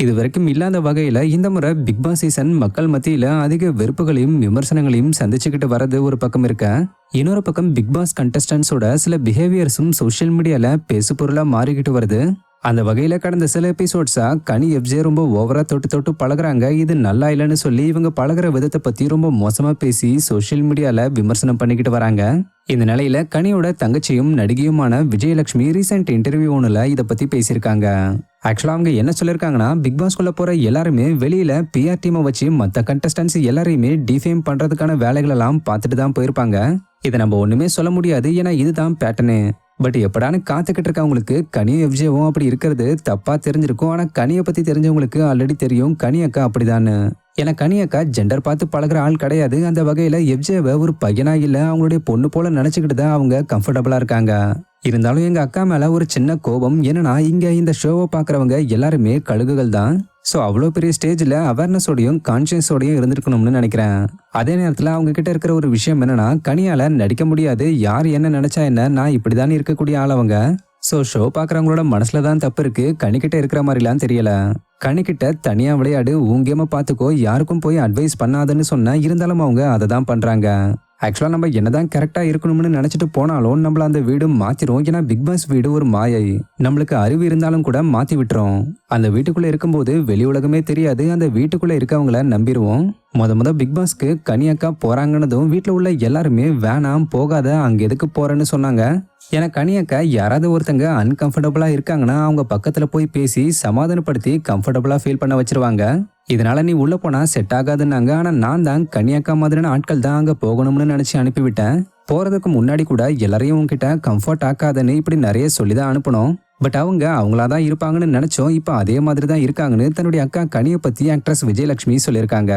இது வரைக்கும் இல்லாத வகையில இந்த முறை பிக் பாஸ் சீசன் மக்கள் மத்தியில அதிக வெறுப்புகளையும் விமர்சனங்களையும் சந்திச்சுக்கிட்டு வரது ஒரு பக்கம் இருக்க, இன்னொரு பக்கம் பிக் பாஸ் கண்டஸ்டன்ஸோட சில பிஹேவியர்ஸும் சோஷியல் மீடியால பேசு பொருளா மாறிக்கிட்டு வருது. அந்த வகையில கடந்த சில எபிசோட்ஸா கனி எஃப்ஜே ரொம்ப ஓவரா தொட்டு தொட்டு பழகுறாங்க. இது நல்லா இல்லைன்னு சொல்லி இவங்க பழகுற விதத்தை பத்தி ரொம்ப மோசமா பேசி சோஷியல் மீடியால விமர்சனம் பண்ணிக்கிட்டு வராங்க. இந்த நிலையில கனியோட தங்கச்சியும் நடிகையுமான விஜயலட்சுமி ரீசெண்ட் இன்டர்வியூ ஒண்ணுல இதை பத்தி பேசியிருக்காங்க. ஆக்சுவலா அவங்க என்ன சொல்லிருக்காங்கன்னா, பிக் பாஸ்குள்ள போற எல்லாருமே வெளியில பிஆர் டீமை வச்சு மத்த கண்டஸ்டன்ஸ் எல்லாரையுமே டிஃபேம் பண்றதுக்கான வேலைகள் எல்லாம் பார்த்துட்டு தான் போயிருப்பாங்க. இதை நம்ம ஒண்ணுமே சொல்ல முடியாது, ஏன்னா இதுதான் பேட்டர்னு. பட் எப்படான்னு காத்துக்கிட்டு இருக்கவங்களுக்கு கனியும் எஃப்ஜேவும் அப்படி இருக்கிறது தப்பா தெரிஞ்சிருக்கும். ஆனா கனியை பத்தி தெரிஞ்சவங்களுக்கு ஆல்ரெடி தெரியும் கனி அக்கா அப்படிதான்னு. ஏன்னா கனி அக்கா ஜெண்டர் பார்த்து பழகுற ஆள் கிடையாது. அந்த வகையில எஃப்ஜேவை ஒரு பையனா இல்ல அவங்களுடைய பொண்ணு போல நினைச்சுக்கிட்டு தான் அவங்க கம்ஃபர்டபுளா இருக்காங்க. இருந்தாலும் எங்க அக்கா மேல ஒரு சின்ன கோபம். என்னன்னா இங்க இந்த ஷோவை பாக்குறவங்க எல்லாருமே கழுகுகள் தான். ஸோ அவ்வளோ பெரிய ஸ்டேஜில் அவேர்னஸோடையும் கான்சியஸோடையும் இருந்திருக்கணும்னு நினைக்கிறேன். அதே நேரத்தில் அவங்க கிட்ட இருக்கிற ஒரு விஷயம் என்னன்னா, கனியால நடிக்க முடியாது, யார் என்ன நினைச்சா என்ன, நான் இப்படி தானே இருக்கக்கூடிய ஆள் அவங்க. ஸோ ஷோ பார்க்குறவங்களோட மனசுல தான் தப்பு இருக்கு, கனிக்கிட்ட இருக்கிற மாதிரிலாம் தெரியல. கனிக்கிட்ட தனியாக விளையாடு, ஊங்கேம பார்த்துக்கோ, யாருக்கும் போய் அட்வைஸ் பண்ணாதுன்னு சொன்னா, இருந்தாலும் அவங்க அதை தான் பண்றாங்க. ஆக்சுவலாக நம்ம என்னதான் கரெக்டாக இருக்கணும்னு நினச்சிட்டு போனாலும் நம்மள அந்த வீடு மாற்றிடும். ஏன்னா பிக் பாஸ் வீடு ஒரு மாயை, நம்மளுக்கு அறிவு இருந்தாலும் கூட மாற்றி விட்டுரும். அந்த வீட்டுக்குள்ளே இருக்கும்போது வெளி உலகமே தெரியாது, அந்த வீட்டுக்குள்ளே இருக்கவங்கள நம்பிடுவோம். முத பிக் பாஸ்க்கு கனியக்கா போகிறாங்கன்னதும் வீட்டில் உள்ள எல்லாருமே வேணாம் போகாத, அங்கே எதுக்கு போகிறேன்னு சொன்னாங்க. ஏன்னா கனியக்கா யாராவது ஒருத்தங்க அன்கம்ஃபர்டபுளாக இருக்காங்கன்னா அவங்க பக்கத்தில் போய் பேசி சமாதானப்படுத்தி கம்ஃபர்டபுளாக ஃபீல் பண்ண வச்சிருவாங்க. இதனால நீ உள்ள போனா செட் ஆகாதுன்னாங்க. ஆனா நான் தான் கன்னியாக்கா மாதிரியான ஆட்கள் தான் அங்க போகணும்னு நினைச்சு அனுப்பிவிட்டேன். போறதுக்கு முன்னாடி கூட எல்லாரையும் உங்ககிட்ட கம்ஃபர்ட் ஆக்காதுன்னு இப்படி நிறைய சொல்லிதான் அனுப்பணும். பட் அவங்க அவங்களாதான் இருப்பாங்கன்னு நினைச்சோம், இப்ப அதே மாதிரி தான் இருக்காங்கன்னு தன்னுடைய அக்கா கனியை பத்தி ஆக்ட்ரஸ் விஜயலட்சுமி சொல்லியிருக்காங்க.